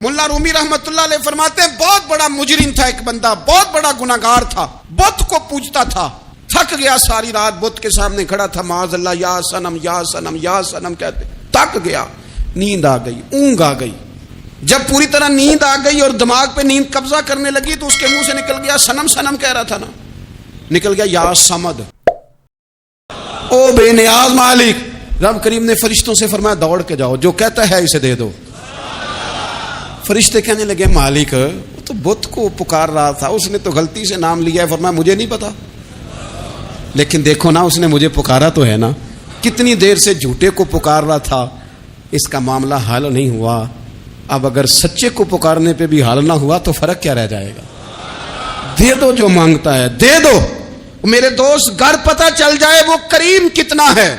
ملا رومی رحمت اللہ علیہ فرماتے ہیں بہت بڑا مجرم تھا ایک بندہ، بہت بڑا گناہگار تھا، بت کو پوجتا تھا، تھک گیا، ساری رات بت کے سامنے کھڑا تھا، معاذ اللہ یا صنم یا صنم یا صنم کہتے، تھک گیا، نیند آ گئی، اونگ آ گئی۔ جب پوری طرح نیند آ گئی اور دماغ پہ نیند قبضہ کرنے لگی تو اس کے منہ سے نکل گیا، صنم صنم کہہ رہا تھا نا، نکل گیا یا صمد، او بے نیاز مالک۔ رب کریم نے فرشتوں سے فرمایا دوڑ کے جاؤ، جو کہتا ہے اسے دے دو۔ فرشتے کہنے لگے مالک وہ تو بت کو پکار رہا تھا، اس نے تو غلطی سے نام لیا ہے۔ فرمایا مجھے نہیں پتا، لیکن دیکھو نا اس نے مجھے پکارا تو ہے نا، کتنی دیر سے جھوٹے کو پکار رہا تھا، اس کا معاملہ حل نہیں ہوا، اب اگر سچے کو پکارنے پہ بھی حل نہ ہوا تو فرق کیا رہ جائے گا؟ دے دو جو مانگتا ہے، دے دو۔ میرے دوست گھر پتہ چل جائے وہ کریم کتنا ہے،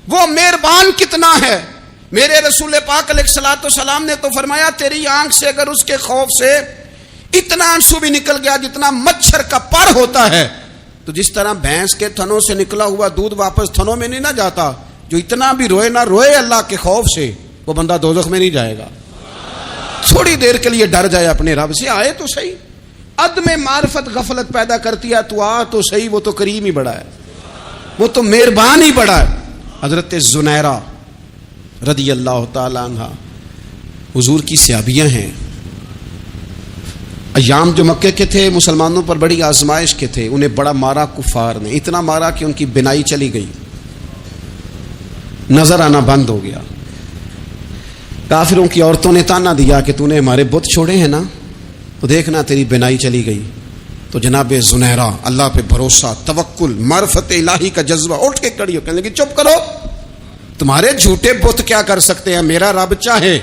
وہ مہربان کتنا ہے۔ میرے رسول پاک علیہ الصلوۃ والسلام نے تو فرمایا تیری آنکھ سے اگر اس کے خوف سے اتنا آنسو بھی نکل گیا جتنا مچھر کا پر ہوتا ہے، تو جس طرح بھینس کے تھنوں سے نکلا ہوا دودھ واپس تھنوں میں نہیں نہ جاتا، جو اتنا بھی روئے نہ روئے اللہ کے خوف سے، وہ بندہ دوزخ میں نہیں جائے گا۔ تھوڑی دیر کے لیے ڈر جائے اپنے رب سے، آئے تو صحیح۔ عدم معرفت غفلت پیدا کرتی ہے، تو آ تو صحیح، وہ تو کریم ہی بڑا ہے، وہ تو مہربان ہی بڑا ہے۔ حضرت زنیرہ رضی اللہ تعالی عنہ حضور کی صحابیاں ہیں، ایام جو مکے کے تھے مسلمانوں پر بڑی آزمائش کے تھے، انہیں بڑا مارا کفار نے، اتنا مارا کہ ان کی بینائی چلی گئی، نظر آنا بند ہو گیا۔ کافروں کی عورتوں نے تانا دیا کہ تو نے ہمارے بت چھوڑے ہیں نا، تو دیکھنا تیری بینائی چلی گئی۔ تو جناب زنیرہ اللہ پہ بھروسہ، توکل، معرفت الہی کا جذبہ، اٹھ کے کھڑی ہو کہنے لگی چپ کرو، تمہارے جھوٹے بت کیا کر سکتے ہیں، میرا رب چاہے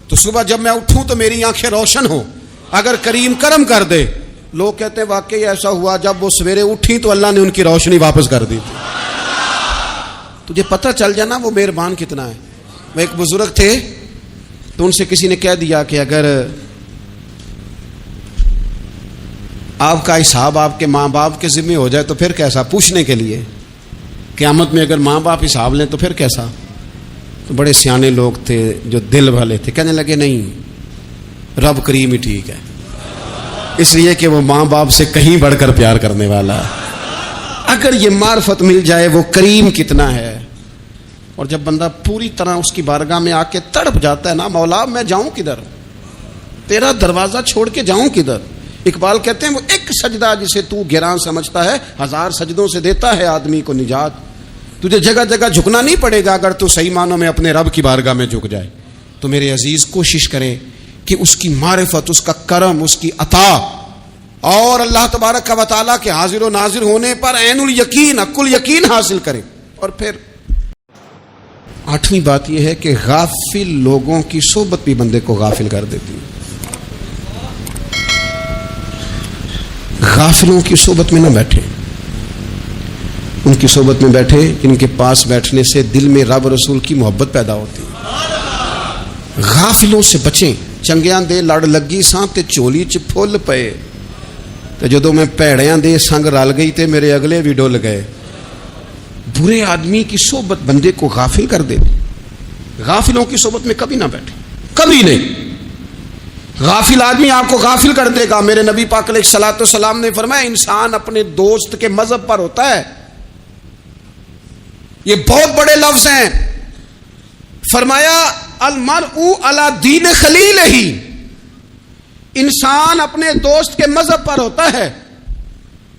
تو صبح جب میں اٹھوں تو میری آنکھیں روشن ہو، اگر کریم کرم کر دے۔ لوگ کہتے ہیں واقعی ایسا ہوا، جب وہ سویرے اٹھی تو اللہ نے ان کی روشنی واپس کر دی تھی۔ تجھے پتہ چل جانا وہ مہربان کتنا ہے۔ وہ ایک بزرگ تھے تو ان سے کسی نے کہہ دیا کہ اگر آپ کا حساب آپ کے ماں باپ کے ذمہ ہو جائے تو پھر کیسا، پوچھنے کے لیے قیامت میں اگر ماں باپ حساب لیں تو پھر کیسا۔ تو بڑے سیانے لوگ تھے جو دل والے تھے، کہنے لگے نہیں، رب کریم ہی ٹھیک ہے، اس لیے کہ وہ ماں باپ سے کہیں بڑھ کر پیار کرنے والا ہے۔ اگر یہ معرفت مل جائے وہ کریم کتنا ہے۔ اور جب بندہ پوری طرح اس کی بارگاہ میں آ کے تڑپ جاتا ہے نا، مولا میں جاؤں کدھر، تیرا دروازہ چھوڑ کے جاؤں کدھر۔ اقبال کہتے ہیں وہ ایک سجدہ جسے تو گراں سمجھتا ہے، ہزار سجدوں سے دیتا ہے آدمی کو نجات۔ تجھے جگہ جگہ جھکنا نہیں پڑے گا اگر تو صحیح معنوں میں اپنے رب کی بارگاہ میں جھک جائے۔ تو میرے عزیز کوشش کریں کہ اس کی معرفت، اس کا کرم، اس کی عطا اور اللہ تبارک و تعالیٰ کے حاضر و ناظر ہونے پر عین الیقین، حق الیقین حاصل کریں۔ اور پھر آٹھویں بات یہ ہے کہ غافل لوگوں کی صحبت بھی بندے کو غافل کر دیتی ہے۔ غافلوں کی صحبت میں نہ بیٹھے، ان کی صحبت میں بیٹھے جن کے پاس بیٹھنے سے دل میں رب رسول کی محبت پیدا ہوتی ہے۔ غافلوں سے بچیں۔ چنگیاں دے لڑ لگی ساں تے چولی چ پھل پئے، تے جدوں میں پیڑیاں دے سنگ رل گئی تے میرے اگلے بھی ڈول گئے۔ برے آدمی کی صحبت بندے کو غافل کر دیتی۔ غافلوں کی صحبت میں کبھی نہ بیٹھے، کبھی نہیں۔ غافل آدمی آپ کو غافل کر دے گا۔ میرے نبی پاک علیہ الصلوۃ والسلام نے فرمایا انسان اپنے دوست کے مذہب پر ہوتا ہے۔ یہ بہت بڑے لفظ ہیں۔ فرمایا المرء علی دین خلیلہ، انسان اپنے دوست کے مذہب پر ہوتا ہے۔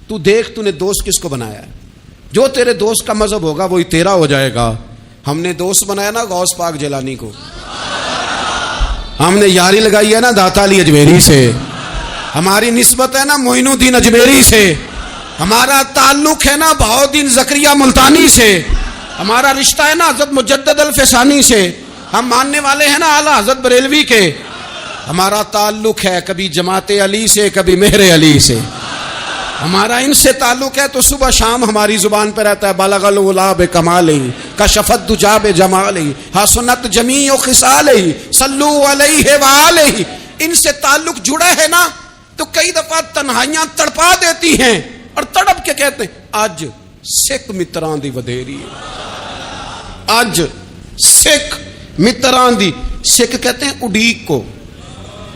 تو دیکھ تو نے دوست کس کو بنایا ہے، جو تیرے دوست کا مذہب ہوگا وہی تیرا ہو جائے گا۔ ہم نے دوست بنایا نا غوث پاک جیلانی کو، ہم نے یاری لگائی ہے نا داتا علی اجمیری سے، ہماری نسبت ہے نا معین الدین اجمیری سے، ہمارا تعلق ہے نا بہاؤالدین زکریا ملتانی سے، ہمارا رشتہ ہے نا حضرت مجدد الفسانی سے، ہم ماننے والے ہیں نا اعلیٰ حضرت بریلوی کے، ہمارا تعلق ہے کبھی جماعت علی سے کبھی مہر علی سے، ہمارا ان سے تعلق ہے تو صبح شام ہماری زبان پہ رہتا ہے بالغ العلا بکمالہ کشف الدجی بجمالہ حسنت جمیع خصالہ صلو علیہ وآلہ۔ ان سے تعلق جڑا ہے نا تو کئی دفعہ تنہائیاں تڑپا دیتی ہیں اور تڑپ کے کہتے ہیں اج سکھ متران دی ودیری ہے، اج سکھ متران دی، سکھ کہتے ہیں اڈیک کو،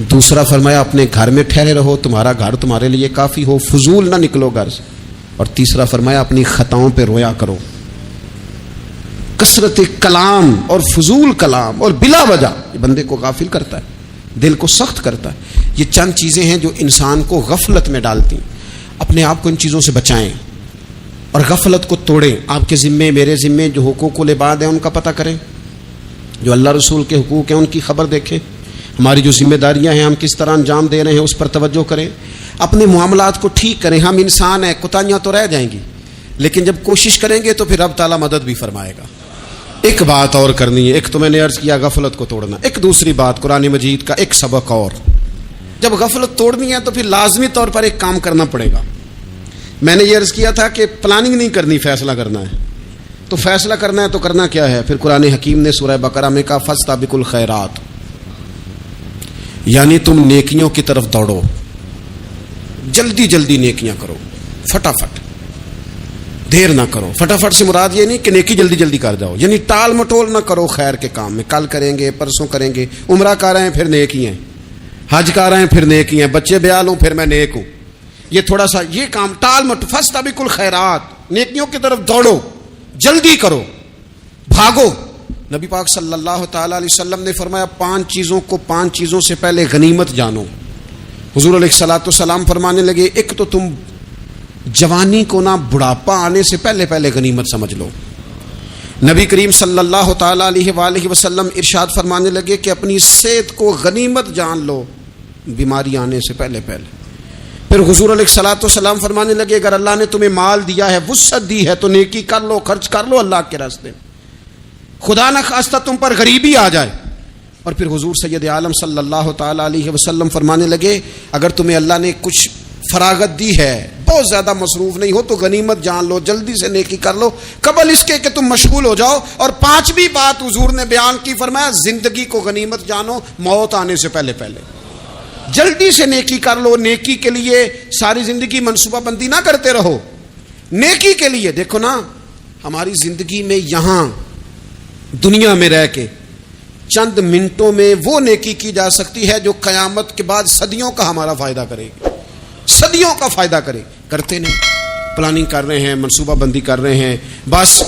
دوسرا فرمایا اپنے گھر میں ٹھہرے رہو، تمہارا گھر تمہارے لیے کافی ہو، فضول نہ نکلو گھر سے. اور تیسرا فرمایا اپنی خطاؤں پہ رویا کرو. کثرت کلام اور فضول کلام اور بلا وجہ یہ بندے کو غافل کرتا ہے، دل کو سخت کرتا ہے. یہ چند چیزیں ہیں جو انسان کو غفلت میں ڈالتی ہیں. اپنے آپ کو ان چیزوں سے بچائیں اور غفلت کو توڑیں. آپ کے ذمے، میرے ذمے جو حقوق العباد ہیں ان کا پتہ کریں، جو اللہ رسول کے حقوق ہیں ان کی خبر دیکھیں. ہماری جو ذمہ داریاں ہیں ہم کس طرح انجام دے رہے ہیں اس پر توجہ کریں. اپنے معاملات کو ٹھیک کریں. ہم انسان ہیں، کوتاہیاں تو رہ جائیں گی، لیکن جب کوشش کریں گے تو پھر رب تعالیٰ مدد بھی فرمائے گا. ایک بات اور کرنی ہے. ایک تو میں نے عرض کیا غفلت کو توڑنا. ایک دوسری بات قرآن مجید کا ایک سبق اور. جب غفلت توڑنی ہے تو پھر لازمی طور پر ایک کام کرنا پڑے گا. میں نے یہ عرض کیا تھا کہ پلاننگ نہیں کرنی، فیصلہ کرنا ہے. تو فیصلہ کرنا ہے تو کرنا کیا ہے؟ پھر قرآن حکیم نے سورہ بقرہ میں کہا فاستبقوا الخیرات، یعنی تم نیکیوں کی طرف دوڑو، جلدی جلدی نیکیاں کرو، فٹافٹ، دیر نہ کرو. فٹافٹ سے مراد یہ نہیں کہ نیکی جلدی جلدی کر جاؤ، یعنی ٹال مٹول نہ کرو خیر کے کام میں. کل کریں گے، پرسوں کریں گے. عمرہ کر رہے ہیں پھر نیکی ہیں، حج کر رہے ہیں پھر نیکی ہیں، بچے بیال ہوں پھر میں نیک ہوں. یہ تھوڑا سا یہ کام ٹال مٹ. فاستبقوا الخیرات، نیکیوں کی طرف دوڑو، جلدی کرو، بھاگو. نبی پاک صلی اللہ تعالی علیہ وسلم نے فرمایا 5 چیزوں سے پہلے غنیمت جانو. حضور علیہ الصلوۃ والسلام فرمانے لگے ایک تو تم جوانی کو نہ بڑھاپا آنے سے پہلے پہلے غنیمت سمجھ لو. نبی کریم صلی اللہ تعالی علیہ وآلہ وسلم ارشاد فرمانے لگے کہ اپنی صحت کو غنیمت جان لو بیماری آنے سے پہلے پہلے. پھر حضور علیہ الصلوۃ والسلام فرمانے لگے اگر اللہ نے تمہیں مال دیا ہے، وسعت دی ہے، تو نیکی کر لو، خرچ کر لو اللہ کے راستے میں. خدا نہ خواستہ تم پر غریبی آ جائے. اور پھر حضور سید عالم صلی اللہ تعالی علیہ وسلم فرمانے لگے اگر تمہیں اللہ نے کچھ فراغت دی ہے، بہت زیادہ مصروف نہیں ہو، تو غنیمت جان لو، جلدی سے نیکی کر لو قبل اس کے کہ تم مشغول ہو جاؤ. اور 5ویں بات حضور نے بیان کی، فرمایا زندگی کو غنیمت جانو موت آنے سے پہلے پہلے. جلدی سے نیکی کر لو. نیکی کے لیے ساری زندگی منصوبہ بندی نہ کرتے رہو. نیکی کے لیے دیکھو نا، ہماری زندگی میں یہاں دنیا میں رہ کے چند منٹوں میں وہ نیکی کی جا سکتی ہے جو قیامت کے بعد صدیوں کا ہمارا فائدہ کرے گی، صدیوں کا فائدہ کرے. کرتے نہیں، پلاننگ کر رہے ہیں، منصوبہ بندی کر رہے ہیں، بس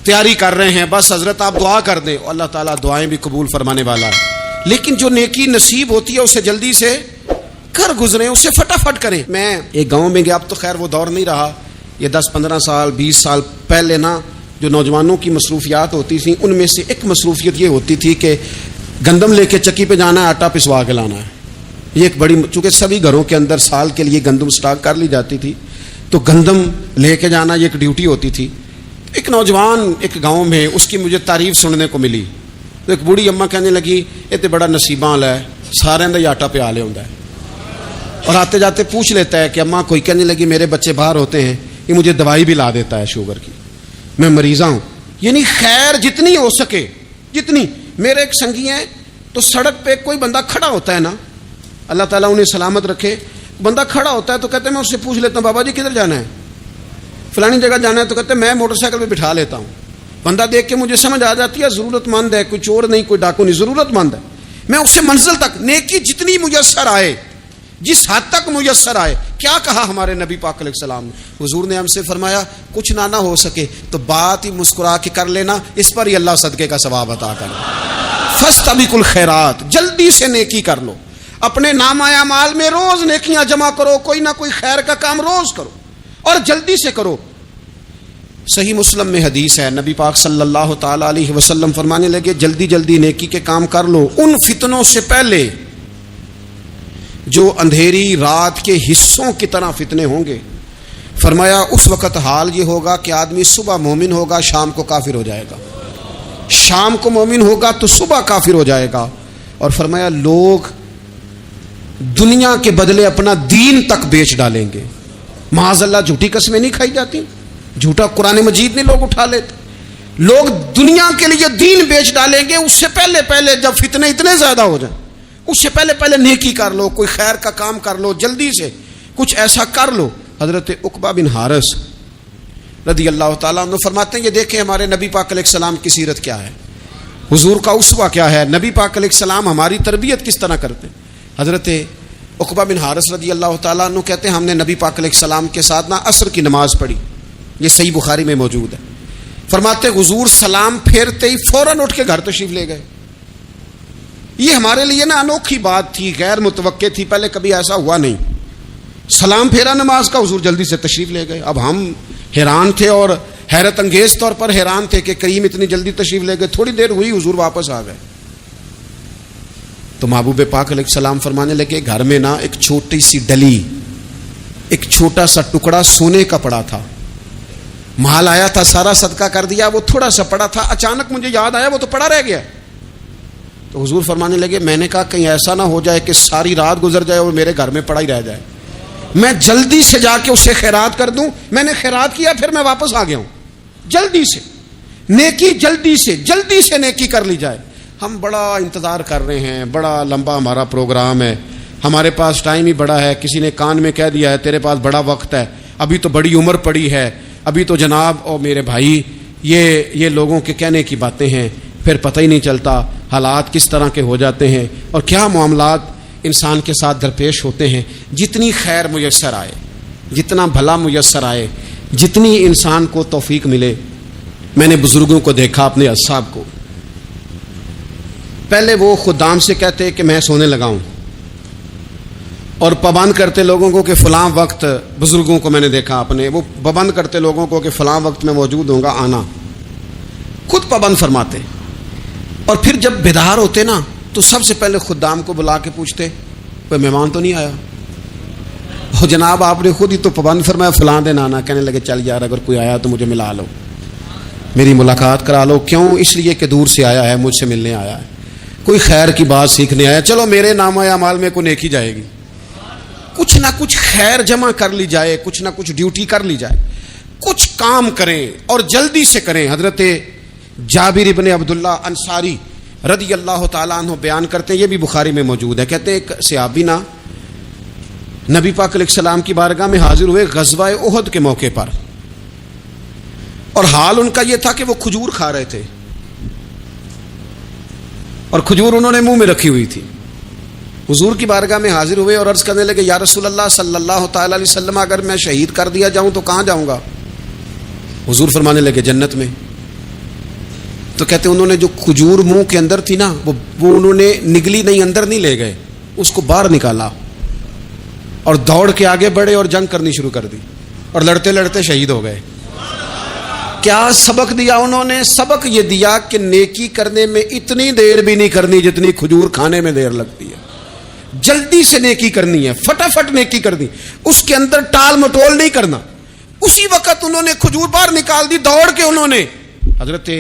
تیاری کر رہے ہیں، بس حضرت آپ دعا کر دیں، اللہ تعالیٰ دعائیں بھی قبول فرمانے والا ہے. لیکن جو نیکی نصیب ہوتی ہے اسے جلدی سے کر گزریں، اسے فٹافٹ کریں. میں ایک گاؤں میں گیا، اب تو خیر وہ دور نہیں رہا، یہ 10-15 سال 20 سال پہلے نا جو نوجوانوں کی مصروفیات ہوتی تھیں ان میں سے ایک مصروفیت یہ ہوتی تھی کہ گندم لے کے چکی پہ جانا ہے، آٹا پسوا کے لانا ہے. یہ ایک بڑی، چونکہ سبھی گھروں کے اندر سال کے لیے گندم سٹاک کر لی جاتی تھی، تو گندم لے کے جانا یہ ایک ڈیوٹی ہوتی تھی. ایک نوجوان ایک گاؤں میں، اس کی مجھے تعریف سننے کو ملی. تو ایک بوڑھی اماں کہنے لگی یہ تو بڑا نصیباں والا ہے، سارے دا ہی آٹا پہ آ لے ہوتا ہے. اور آتے جاتے پوچھ لیتا ہے کہ اماں کوئی، کہنے لگی میرے بچے باہر ہوتے ہیں، یہ مجھے دوائی بھی لا دیتا ہے شوگر کی، میں مریضہ ہوں. یعنی خیر جتنی ہو سکے جتنی. میرے ایک سنگی ہیں تو سڑک پہ کوئی بندہ کھڑا ہوتا ہے نا، اللہ تعالیٰ انہیں سلامت رکھے، بندہ کھڑا ہوتا ہے تو کہتے ہیں میں اس سے پوچھ لیتا ہوں بابا جی کدھر جانا ہے، فلانی جگہ جانا ہے، تو کہتے ہیں میں موٹر سائیکل پہ بٹھا لیتا ہوں. بندہ دیکھ کے مجھے سمجھ آ جاتی ہے ضرورت مند ہے، کوئی چور نہیں، کوئی ڈاکو نہیں، ضرورت مند ہے. میں اس سے منزل تک نیکی جتنی میسر آئے، جس حد تک میسر آئے. کیا کہا ہمارے نبی پاک علیہ السلام نے؟ حضور نے ہم سے فرمایا کچھ نہ ہو سکے تو بات ہی مسکرا کے کر لینا، اس پر ہی اللہ صدقے کا ثواب عطا کرے. فاستبقوا الخیرات، جلدی سے نیکی کر لو. اپنے نامہ اعمال میں روز نیکیاں جمع کرو، کوئی نہ کوئی خیر کا کام روز کرو اور جلدی سے کرو. صحیح مسلم میں حدیث ہے، نبی پاک صلی اللہ تعالی علیہ وسلم فرمانے لگے جلدی جلدی نیکی کے کام کر لو ان فتنوں سے پہلے جو اندھیری رات کے حصوں کی طرح فتنے ہوں گے. فرمایا اس وقت حال یہ ہوگا کہ آدمی صبح مومن ہوگا، شام کو کافر ہو جائے گا، شام کو مومن ہوگا تو صبح کافر ہو جائے گا. اور فرمایا لوگ دنیا کے بدلے اپنا دین تک بیچ ڈالیں گے. معاذ اللہ جھوٹی قسمیں نہیں کھائی جاتی، جھوٹا قرآن مجید نہیں لوگ اٹھا لیتے. لوگ دنیا کے لیے دین بیچ ڈالیں گے. اس سے پہلے پہلے جب فتنے اتنے زیادہ ہو جائیں، اس سے پہلے پہلے نیکی کر لو، کوئی خیر کا کام کر لو، جلدی سے کچھ ایسا کر لو. حضرت عقبہ بن حارث رضی اللہ تعالیٰ عنہ فرماتے ہیں یہ دیکھیں ہمارے نبی پاک علیہ السلام کی سیرت کیا ہے، حضور کا اسوہ کیا ہے، نبی پاک علیہ السلام ہماری تربیت کس طرح کرتے ہیں. حضرت عقبہ بن حارث رضی اللہ تعالیٰ عنہ کہتے ہیں ہم نے نبی پاک علیہ السلام کے ساتھ عصر کی نماز پڑھی، یہ صحیح بخاری میں موجود ہے. فرماتے حضور سلام پھیرتے ہی فوراً اٹھ کے گھر تشریف لے گئے. یہ ہمارے لیے انوکھی بات تھی، غیر متوقع تھی، پہلے کبھی ایسا ہوا نہیں. سلام پھیرا نماز کا، حضور جلدی سے تشریف لے گئے. اب ہم حیران تھے اور حیرت انگیز طور پر حیران تھے کہ کریم اتنی جلدی تشریف لے گئے. تھوڑی دیر ہوئی حضور واپس آ گئے. تو محبوب پاک علیہ السلام فرمانے لگے گھر میں ایک چھوٹی سی ڈلی، ایک چھوٹا سا ٹکڑا سونے کا پڑا تھا، مال آیا تھا سارا صدقہ کر دیا، وہ تھوڑا سا پڑا تھا، اچانک مجھے یاد آیا وہ تو پڑا رہ گیا. تو حضور فرمانے لگے میں نے کہا کہیں ایسا نہ ہو جائے کہ ساری رات گزر جائے اور میرے گھر میں پڑا ہی رہ جائے، میں جلدی سے جا کے اسے خیرات کر دوں. میں نے خیرات کیا پھر میں واپس آ گیا ہوں. جلدی سے نیکی، جلدی سے نیکی کر لی جائے. ہم بڑا انتظار کر رہے ہیں، بڑا لمبا ہمارا پروگرام ہے، ہمارے پاس ٹائم ہی بڑا ہے. کسی نے کان میں کہہ دیا ہے تیرے پاس بڑا وقت ہے، ابھی تو بڑی عمر پڑی ہے، ابھی تو جناب اور میرے بھائی یہ لوگوں کے کہنے کی باتیں ہیں. پھر پتہ ہی نہیں چلتا حالات کس طرح کے ہو جاتے ہیں اور کیا معاملات انسان کے ساتھ درپیش ہوتے ہیں. جتنی خیر میسر آئے، جتنا بھلا میسر آئے، جتنی انسان کو توفیق ملے. میں نے بزرگوں کو دیکھا، اپنے اصحاب کو، پہلے وہ خدام سے کہتے کہ میں سونے لگا ہوں اور پابند کرتے لوگوں کو کہ فلاں وقت، بزرگوں کو میں نے دیکھا اپنے، وہ پابند کرتے لوگوں کو کہ فلاں وقت میں موجود ہوں گا آنا، خود پابند فرماتے. اور پھر جب بیدار ہوتے تو سب سے پہلے خدام کو بلا کے پوچھتے کوئی مہمان تو نہیں آیا؟ اور جناب آپ نے خود ہی تو پابند فرمایا فلاں دن آنا. کہنے لگے چل یار اگر کوئی آیا تو مجھے ملا لو، میری ملاقات کرا لو. کیوں؟ اس لیے کہ دور سے آیا ہے، مجھ سے ملنے آیا ہے، کوئی خیر کی بات سیکھنے آیا. چلو میرے نام اعمال میں کوئی نیکی جائے گی، کچھ نہ کچھ خیر جمع کر لی جائے، کچھ نہ کچھ ڈیوٹی کر لی جائے، کچھ کام کریں اور جلدی سے کریں. حضرت جابر ابن عبداللہ انصاری رضی اللہ تعالیٰ عنہ بیان کرتے ہیں، یہ بھی بخاری میں موجود ہے. کہتے ہیں ایک صحابی نبی پاک علیہ السلام کی بارگاہ میں حاضر ہوئے غزوہ احد کے موقع پر، اور حال ان کا یہ تھا کہ وہ کھجور کھا رہے تھے اور کھجور انہوں نے منہ میں رکھی ہوئی تھی. حضور کی بارگاہ میں حاضر ہوئے اور عرض کرنے لگے یا رسول اللہ صلی اللہ تعالی علیہ وسلم اگر میں شہید کر دیا جاؤں تو کہاں جاؤں گا؟ حضور فرمانے لگے جنت میں. تو کہتے انہوں نے جو کھجور منہ کے اندر تھی وہ انہوں نے نگلی نہیں، اندر نہیں لے گئے، اس کو باہر نکالا اور دوڑ کے آگے بڑھے اور جنگ کرنی شروع کر دی اور لڑتے لڑتے شہید ہو گئے. کیا سبق دیا انہوں نے؟ سبق یہ دیا کہ نیکی کرنے میں اتنی دیر بھی نہیں کرنی جتنی کھجور کھانے میں دیر لگتی ہے. جلدی سے نیکی کرنی ہے، فٹافٹ نیکی کرنی، اس کے اندر ٹال مٹول نہیں کرنا. اسی وقت انہوں نے کھجور باہر نکال دی، دوڑ کے انہوں نے. حضرت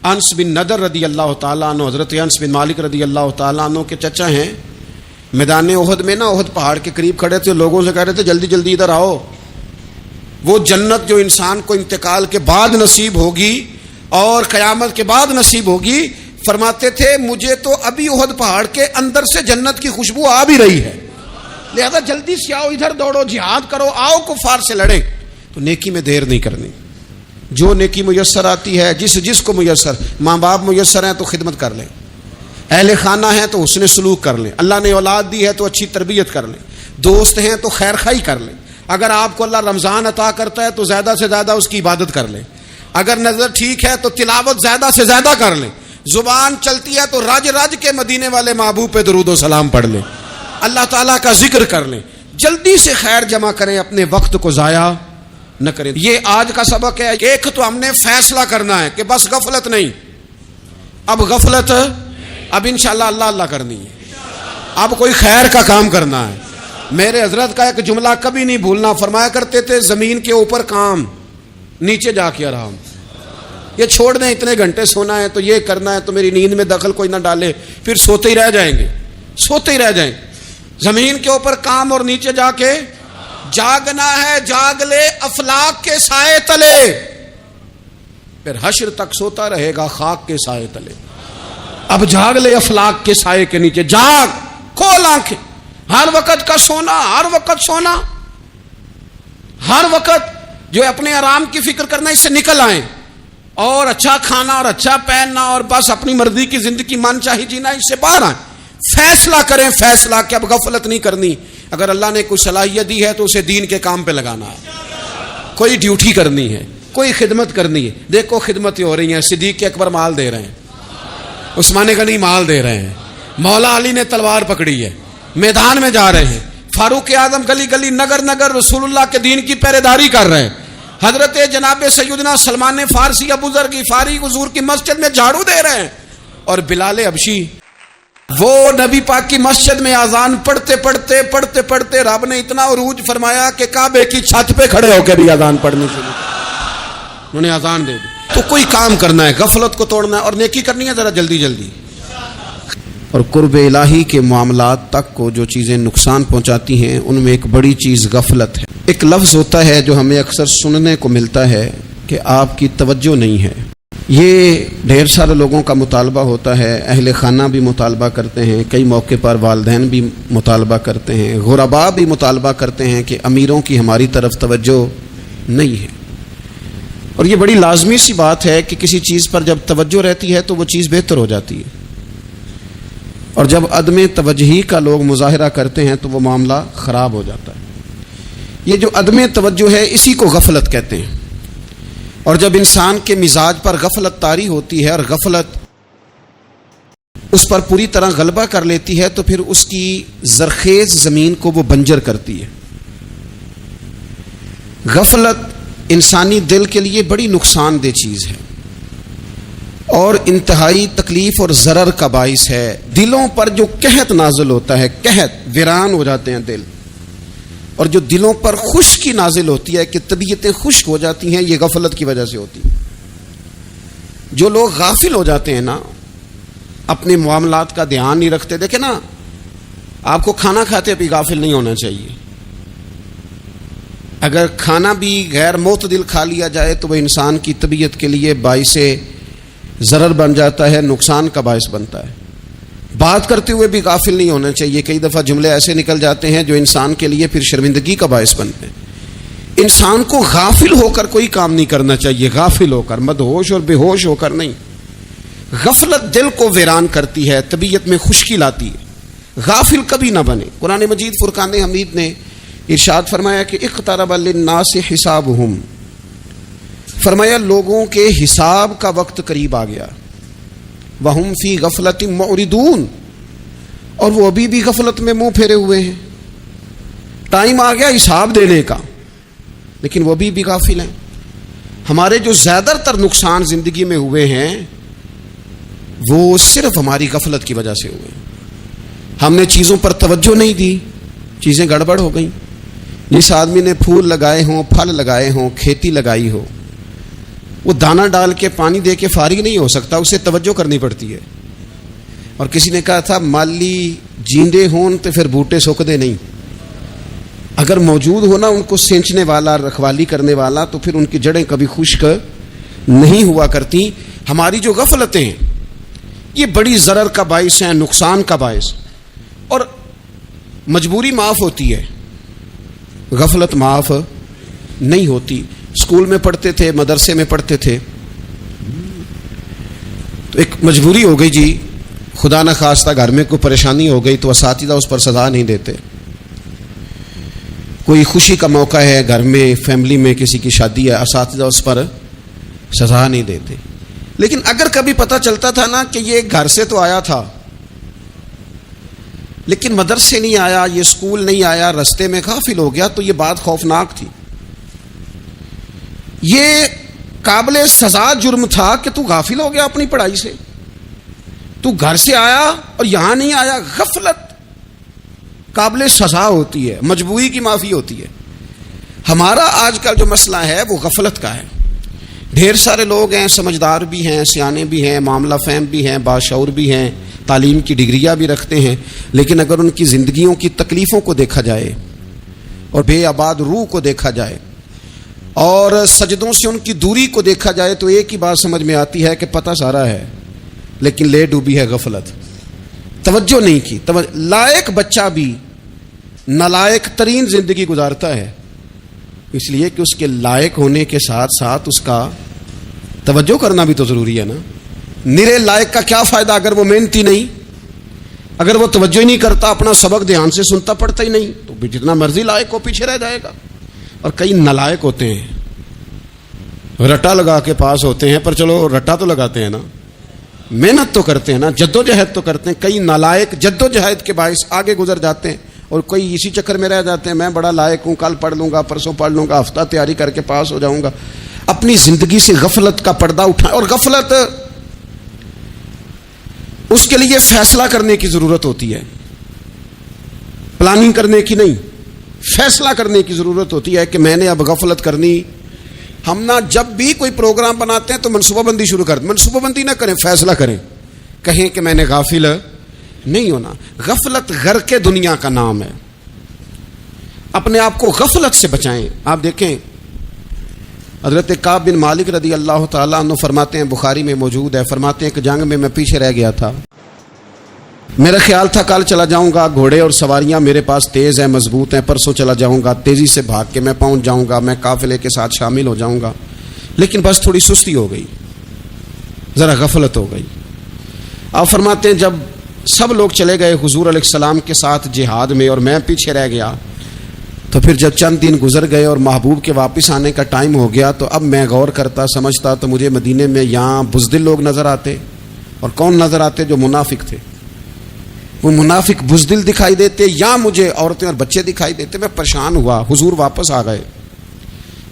انس بن نضر رضی اللہ تعالیٰ عنہ، حضرت انس بن مالک رضی اللہ تعالیٰ عنہ کے چچا ہیں، میدان احد میں احد پہاڑ کے قریب کھڑے تھے، لوگوں سے کہہ رہے تھے جلدی جلدی ادھر آؤ، وہ جنت جو انسان کو انتقال کے بعد نصیب ہوگی اور قیامت کے بعد نصیب ہوگی. فرماتے تھے مجھے تو ابھی احد پہاڑ کے اندر سے جنت کی خوشبو آ بھی رہی ہے، لہذا جلدی سے آؤ، ادھر دوڑو، جہاد کرو، آؤ کفار سے لڑیں. تو نیکی میں دیر نہیں کرنی. جو نیکی میسر آتی ہے، جس کو میسر، ماں باپ میسر ہیں تو خدمت کر لیں، اہل خانہ ہیں تو حسن سلوک کر لیں، اللہ نے اولاد دی ہے تو اچھی تربیت کر لیں، دوست ہیں تو خیر خائی کر لیں. اگر آپ کو اللہ رمضان عطا کرتا ہے تو زیادہ سے زیادہ اس کی عبادت کر لیں. اگر نظر ٹھیک ہے تو تلاوت زیادہ سے زیادہ کر لیں. زبان چلتی ہے تو رج رج کے مدینے والے محبوب پہ درود و سلام پڑھ لیں، اللہ تعالیٰ کا ذکر کر لیں. جلدی سے خیر جمع کریں، اپنے وقت کو ضائع نہ کریں. یہ آج کا سبق ہے. ایک تو ہم نے فیصلہ کرنا ہے کہ بس غفلت نہیں، اب غفلت، اب انشاءاللہ اللہ اللہ کرنی ہے، اب کوئی خیر کا کام کرنا ہے. میرے حضرت کا ایک جملہ کبھی نہیں بھولنا، فرمایا کرتے تھے زمین کے اوپر کام، نیچے جا کے آرام. یہ چھوڑ دیں اتنے گھنٹے سونا ہے تو یہ کرنا ہے تو میری نیند میں دخل کوئی نہ ڈالے، پھر سوتے ہی رہ جائیں گے، سوتے ہی رہ جائیں. زمین کے اوپر کام اور نیچے جا کے جاگنا ہے. جاگ لے افلاک کے سائے تلے، پھر حشر تک سوتا رہے گا خاک کے سائے تلے. اب جاگ لے افلاک کے سائے کے نیچے، جاگ، کھول آنکھیں. ہر وقت کا سونا، ہر وقت سونا، ہر وقت جو اپنے آرام کی فکر کرنا، اس سے نکل آئیں اور اچھا کھانا اور اچھا پہننا اور بس اپنی مرضی کی زندگی من چاہی جینا، اس سے باہر آئیں. فیصلہ کریں فیصلہ کہ اب غفلت نہیں کرنی. اگر اللہ نے کوئی صلاحیت دی ہے تو اسے دین کے کام پہ لگانا ہے. کوئی ڈیوٹی کرنی ہے, کوئی خدمت کرنی ہے. دیکھو خدمتیں ہو رہی ہیں, صدیق اکبر مال دے رہے ہیں, عثمان غنی مال دے رہے ہیں, مولا علی نے تلوار پکڑی ہے, میدان میں جا رہے ہیں, فاروق اعظم گلی گلی نگر نگر رسول اللہ کے دین کی پہرے داری کر رہے ہیں, حضرت جناب سیدنا سلمان فارسی ابو ذر غفاری حضور کی مسجد میں جھاڑو دے رہے ہیں, اور بلال حبشی وہ نبی پاک کی مسجد میں اذان پڑھتے پڑھتے پڑھتے پڑھتے رب نے اتنا عروج فرمایا کہ کعبے کی چھت پہ کھڑے ہو کے بھی اذان پڑھنی شروع, انہوں نے اذان دے دی. تو کوئی کام کرنا ہے, غفلت کو توڑنا ہے اور نیکی کرنی ہے ذرا جلدی جلدی. اور قرب الہی کے معاملات تک کو جو چیزیں نقصان پہنچاتی ہیں ان میں ایک بڑی چیز غفلت ہے. ایک لفظ ہوتا ہے جو ہمیں اکثر سننے کو ملتا ہے کہ آپ کی توجہ نہیں ہے. یہ ڈھیر سارے لوگوں کا مطالبہ ہوتا ہے, اہل خانہ بھی مطالبہ کرتے ہیں, کئی موقع پر والدین بھی مطالبہ کرتے ہیں, غرباء بھی مطالبہ کرتے ہیں کہ امیروں کی ہماری طرف توجہ نہیں ہے. اور یہ بڑی لازمی سی بات ہے کہ کسی چیز پر جب توجہ رہتی ہے تو وہ چیز بہتر ہو جاتی ہے, اور جب عدم توجہی کا لوگ مظاہرہ کرتے ہیں تو وہ معاملہ خراب ہو جاتا ہے. یہ جو عدم توجہ ہے اسی کو غفلت کہتے ہیں. اور جب انسان کے مزاج پر غفلت طاری ہوتی ہے اور غفلت اس پر پوری طرح غلبہ کر لیتی ہے تو پھر اس کی زرخیز زمین کو وہ بنجر کرتی ہے. غفلت انسانی دل کے لیے بڑی نقصان دہ چیز ہے اور انتہائی تکلیف اور ضرر کا باعث ہے. دلوں پر جو قحط نازل ہوتا ہے, قحط, ویران ہو جاتے ہیں دل, اور جو دلوں پر خشکی نازل ہوتی ہے کہ طبیعتیں خشک ہو جاتی ہیں, یہ غفلت کی وجہ سے ہوتی ہے. جو لوگ غافل ہو جاتے ہیں نا, اپنے معاملات کا دھیان نہیں رکھتے, دیکھیں نا آپ کو کھانا کھاتے بھی غافل نہیں ہونا چاہیے. اگر کھانا بھی غیر معتدل کھا لیا جائے تو وہ انسان کی طبیعت کے لیے باعث ضرر بن جاتا ہے, نقصان کا باعث بنتا ہے. بات کرتے ہوئے بھی غافل نہیں ہونا چاہیے, کئی دفعہ جملے ایسے نکل جاتے ہیں جو انسان کے لیے پھر شرمندگی کا باعث بنتے ہیں. انسان کو غافل ہو کر کوئی کام نہیں کرنا چاہیے, غافل ہو کر, مدہوش اور بے ہوش ہو کر نہیں. غفلت دل کو ویران کرتی ہے, طبیعت میں خشکی لاتی ہے. غافل کبھی نہ بنے. قرآن مجید فرقان حمید نے ارشاد فرمایا کہ اقترب للناس حسابہم, فرمایا لوگوں کے حساب کا وقت قریب آ گیا. وہم فی غفلت معرضون, اور وہ ابھی بھی غفلت میں منہ پھیرے ہوئے ہیں. ٹائم آ گیا حساب دینے کا لیکن وہ بھی غافل ہیں. ہمارے جو زیادہ تر نقصان زندگی میں ہوئے ہیں وہ صرف ہماری غفلت کی وجہ سے ہوئے. ہم نے چیزوں پر توجہ نہیں دی, چیزیں گڑبڑ ہو گئیں. جس آدمی نے پھول لگائے ہوں, پھل لگائے ہوں, کھیتی لگائی ہو, وہ دانہ ڈال کے پانی دے کے فارغ نہیں ہو سکتا, اسے توجہ کرنی پڑتی ہے. اور کسی نے کہا تھا مالی جیندے ہون تو پھر بوٹے سوکھدے نہیں. اگر موجود ہونا ان کو سینچنے والا, رکھوالی کرنے والا, تو پھر ان کی جڑیں کبھی خشک نہیں ہوا کرتی. ہماری جو غفلتیں ہیں یہ بڑی ضرر کا باعث ہیں, نقصان کا باعث. اور مجبوری معاف ہوتی ہے, غفلت معاف نہیں ہوتی. اسکول میں پڑھتے تھے, مدرسے میں پڑھتے تھے, تو ایک مجبوری ہو گئی جی, خدا نہ خواستہ گھر میں کوئی پریشانی ہو گئی تو اساتذہ اس پر سزا نہیں دیتے. کوئی خوشی کا موقع ہے گھر میں, فیملی میں کسی کی شادی ہے, اساتذہ اس پر سزا نہیں دیتے. لیکن اگر کبھی پتہ چلتا تھا نا کہ یہ گھر سے تو آیا تھا لیکن مدرسے نہیں آیا, یہ اسکول نہیں آیا, رستے میں غافل ہو گیا, تو یہ بات خوفناک تھی. یہ قابل سزا جرم تھا کہ تو غافل ہو گیا اپنی پڑھائی سے, تو گھر سے آیا اور یہاں نہیں آیا. غفلت قابل سزا ہوتی ہے, مجبوری کی معافی ہوتی ہے. ہمارا آج کل جو مسئلہ ہے وہ غفلت کا ہے. ڈھیر سارے لوگ ہیں, سمجھدار بھی ہیں, سیانے بھی ہیں, معاملہ فہم بھی ہیں, باشعور بھی ہیں, تعلیم کی ڈگریاں بھی رکھتے ہیں, لیکن اگر ان کی زندگیوں کی تکلیفوں کو دیکھا جائے اور بے آباد روح کو دیکھا جائے اور سجدوں سے ان کی دوری کو دیکھا جائے تو ایک ہی بات سمجھ میں آتی ہے کہ پتہ سارا ہے لیکن لے ڈوبی ہے غفلت, توجہ نہیں کی. لائق بچہ بھی نالائق ترین زندگی گزارتا ہے, اس لیے کہ اس کے لائق ہونے کے ساتھ ساتھ اس کا توجہ کرنا بھی تو ضروری ہے نا. نرے لائق کا کیا فائدہ اگر وہ محنتی نہیں, اگر وہ توجہ ہی نہیں کرتا, اپنا سبق دھیان سے سنتا پڑھتا ہی نہیں, تو بھی جتنا مرضی لائق ہو پیچھے رہ جائے گا. اور کئی نالائق ہوتے ہیں, رٹا لگا کے پاس ہوتے ہیں, پر چلو رٹا تو لگاتے ہیں نا, محنت تو کرتے ہیں نا, جدوجہد تو کرتے ہیں. کئی نالائق جدوجہد کے باعث آگے گزر جاتے ہیں, اور کوئی اسی چکر میں رہ جاتے ہیں, میں بڑا لائق ہوں, کل پڑھ لوں گا, پرسوں پڑھ لوں گا, ہفتہ تیاری کر کے پاس ہو جاؤں گا. اپنی زندگی سے غفلت کا پردہ اٹھائیں. اور غفلت, اس کے لیے فیصلہ کرنے کی ضرورت ہوتی ہے, پلاننگ کرنے کی نہیں, فیصلہ کرنے کی ضرورت ہوتی ہے کہ میں نے اب غفلت کرنی. ہم نہ جب بھی کوئی پروگرام بناتے ہیں تو منصوبہ بندی شروع کر دیں. منصوبہ بندی نہ کریں, فیصلہ کریں, کہیں کہ میں نے غافل نہیں ہونا. غفلت غرق دنیا کا نام ہے. اپنے آپ کو غفلت سے بچائیں. آپ دیکھیں حضرت کعب بن مالک رضی اللہ تعالیٰ عنہ فرماتے ہیں, بخاری میں موجود ہے, فرماتے ہیں کہ جنگ میں پیچھے رہ گیا تھا. میرا خیال تھا کل چلا جاؤں گا, گھوڑے اور سواریاں میرے پاس تیز ہیں, مضبوط ہیں, پرسوں چلا جاؤں گا, تیزی سے بھاگ کے میں پہنچ جاؤں گا, میں قافلے کے ساتھ شامل ہو جاؤں گا. لیکن بس تھوڑی سستی ہو گئی, ذرا غفلت ہو گئی. آپ فرماتے ہیں جب سب لوگ چلے گئے حضور علیہ السلام کے ساتھ جہاد میں, اور میں پیچھے رہ گیا, تو پھر جب چند دن گزر گئے اور محبوب کے واپس آنے کا ٹائم ہو گیا, تو اب میں غور کرتا سمجھتا تو مجھے مدینے میں یہاں بزدل لوگ نظر آتے. اور کون نظر آتے؟ جو منافق تھے. وہ منافق بزدل دکھائی دیتے, یا مجھے عورتیں اور بچے دکھائی دیتے. میں پریشان ہوا. حضور واپس آ گئے.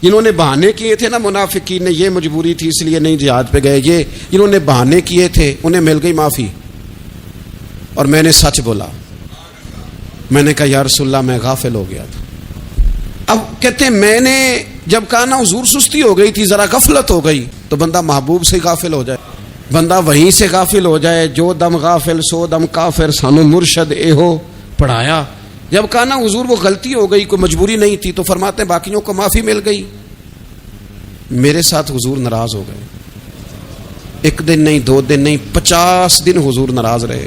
جنہوں نے بہانے کیے تھے نا منافقین نے, یہ مجبوری تھی اس لیے نہیں جہاد پہ گئے, یہ جنہوں نے بہانے کیے تھے انہیں مل گئی معافی. اور میں نے سچ بولا, میں نے کہا یا رسول اللہ میں غافل ہو گیا تھا. اب کہتے ہیں میں نے جب کہا نا حضور سستی ہو گئی تھی, ذرا غفلت ہو گئی, تو بندہ محبوب سے غافل ہو جائے, بندہ وہیں سے غافل ہو جائے. جو دم غافل سو دم کافر, سانو مرشد اے ہو پڑھایا. جب کہا نا حضور وہ غلطی ہو گئی, کوئی مجبوری نہیں تھی, تو فرماتے ہیں باقیوں کو معافی مل گئی. میرے ساتھ حضور ناراض ہو گئے. ایک دن نہیں, 2 دن نہیں, 50 دن حضور ناراض رہے.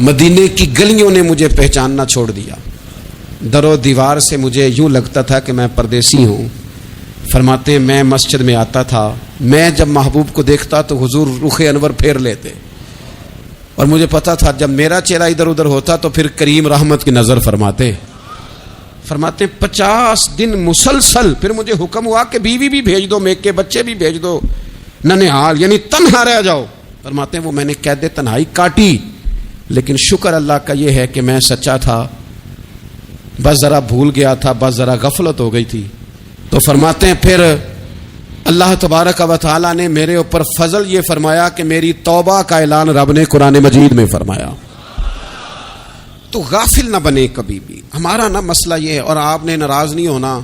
مدینے کی گلیوں نے مجھے پہچاننا چھوڑ دیا. در و دیوار سے مجھے یوں لگتا تھا کہ میں پردیسی ہوں. فرماتے ہیں میں مسجد میں آتا تھا, میں جب محبوب کو دیکھتا تو حضور رخ انور پھیر لیتے, اور مجھے پتا تھا جب میرا چہرہ ادھر ادھر ہوتا تو پھر کریم رحمت کی نظر فرماتے. فرماتے 50 دن مسلسل. پھر مجھے حکم ہوا کہ بیوی بھی بھیج دو, میک کے بچے بھی بھیج دو, ننھال یعنی تنہا رہ جاؤ. فرماتے ہیں وہ میں نے قید تنہائی کاٹی, لیکن شکر اللہ کا یہ ہے کہ میں سچا تھا, بس ذرا بھول گیا تھا, بس ذرا غفلت ہو گئی تھی. تو فرماتے ہیں پھر اللہ تبارک و تعالیٰ نے میرے اوپر فضل یہ فرمایا کہ میری توبہ کا اعلان رب نے قرآن مجید میں فرمایا. تو غافل نہ بنے کبھی بھی. ہمارا نا مسئلہ یہ ہے, اور آپ نے ناراض نہیں ہونا,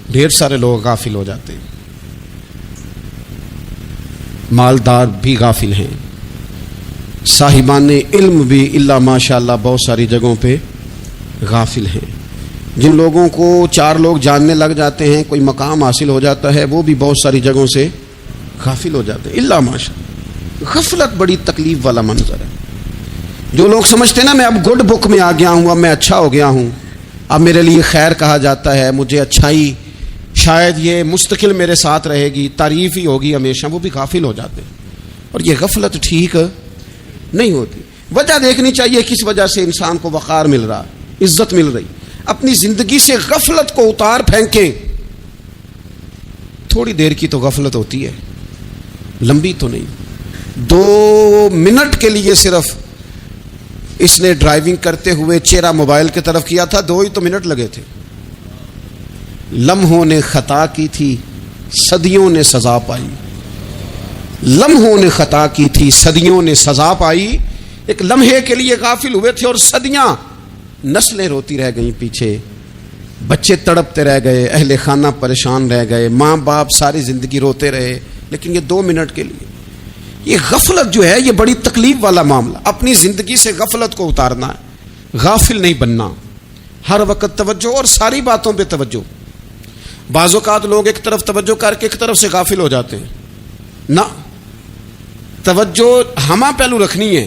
ڈھیر سارے لوگ غافل ہو جاتے ہیں, مالدار بھی غافل ہیں, صاحبان علم بھی اللہ ماشاء اللہ بہت ساری جگہوں پہ غافل ہیں. جن لوگوں کو 4 لوگ جاننے لگ جاتے ہیں, کوئی مقام حاصل ہو جاتا ہے, وہ بھی بہت ساری جگہوں سے غافل ہو جاتے ہیں. اللہ ماشاء اللہ. غفلت بڑی تکلیف والا منظر ہے. جو لوگ سمجھتے ہیں نا میں اب گڈ بک میں آ گیا ہوں, اب میں اچھا ہو گیا ہوں, اب میرے لیے خیر کہا جاتا ہے, مجھے اچھائی شاید یہ مستقل میرے ساتھ رہے گی, تعریف ہی ہوگی ہمیشہ, وہ بھی غافل ہو جاتے ہیں. اور یہ غفلت ٹھیک نہیں ہوتی. وجہ دیکھنی چاہیے کس وجہ سے انسان کو وقار مل رہا, عزت مل رہی. اپنی زندگی سے غفلت کو اتار پھینکیں. تھوڑی دیر کی تو غفلت ہوتی ہے, لمبی تو نہیں. 2 منٹ کے لیے صرف اس نے ڈرائیونگ کرتے ہوئے چہرہ موبائل کی طرف کیا تھا, 2 ہی تو منٹ لگے تھے. لمحوں نے خطا کی تھی, صدیوں نے سزا پائی. لمحوں نے خطا کی تھی, صدیوں نے سزا پائی. ایک لمحے کے لیے غافل ہوئے تھے, اور صدیاں, نسلیں روتی رہ گئیں پیچھے, بچے تڑپتے رہ گئے, اہل خانہ پریشان رہ گئے, ماں باپ ساری زندگی روتے رہے. لیکن یہ 2 منٹ کے لیے. یہ غفلت جو ہے یہ بڑی تکلیف والا معاملہ. اپنی زندگی سے غفلت کو اتارنا ہے, غافل نہیں بننا. ہر وقت توجہ, اور ساری باتوں پہ توجہ. بعض اوقات لوگ ایک طرف توجہ کر کے ایک طرف سے غافل ہو جاتے ہیں. نہ, توجہ ہمہ پہلو رکھنی ہے.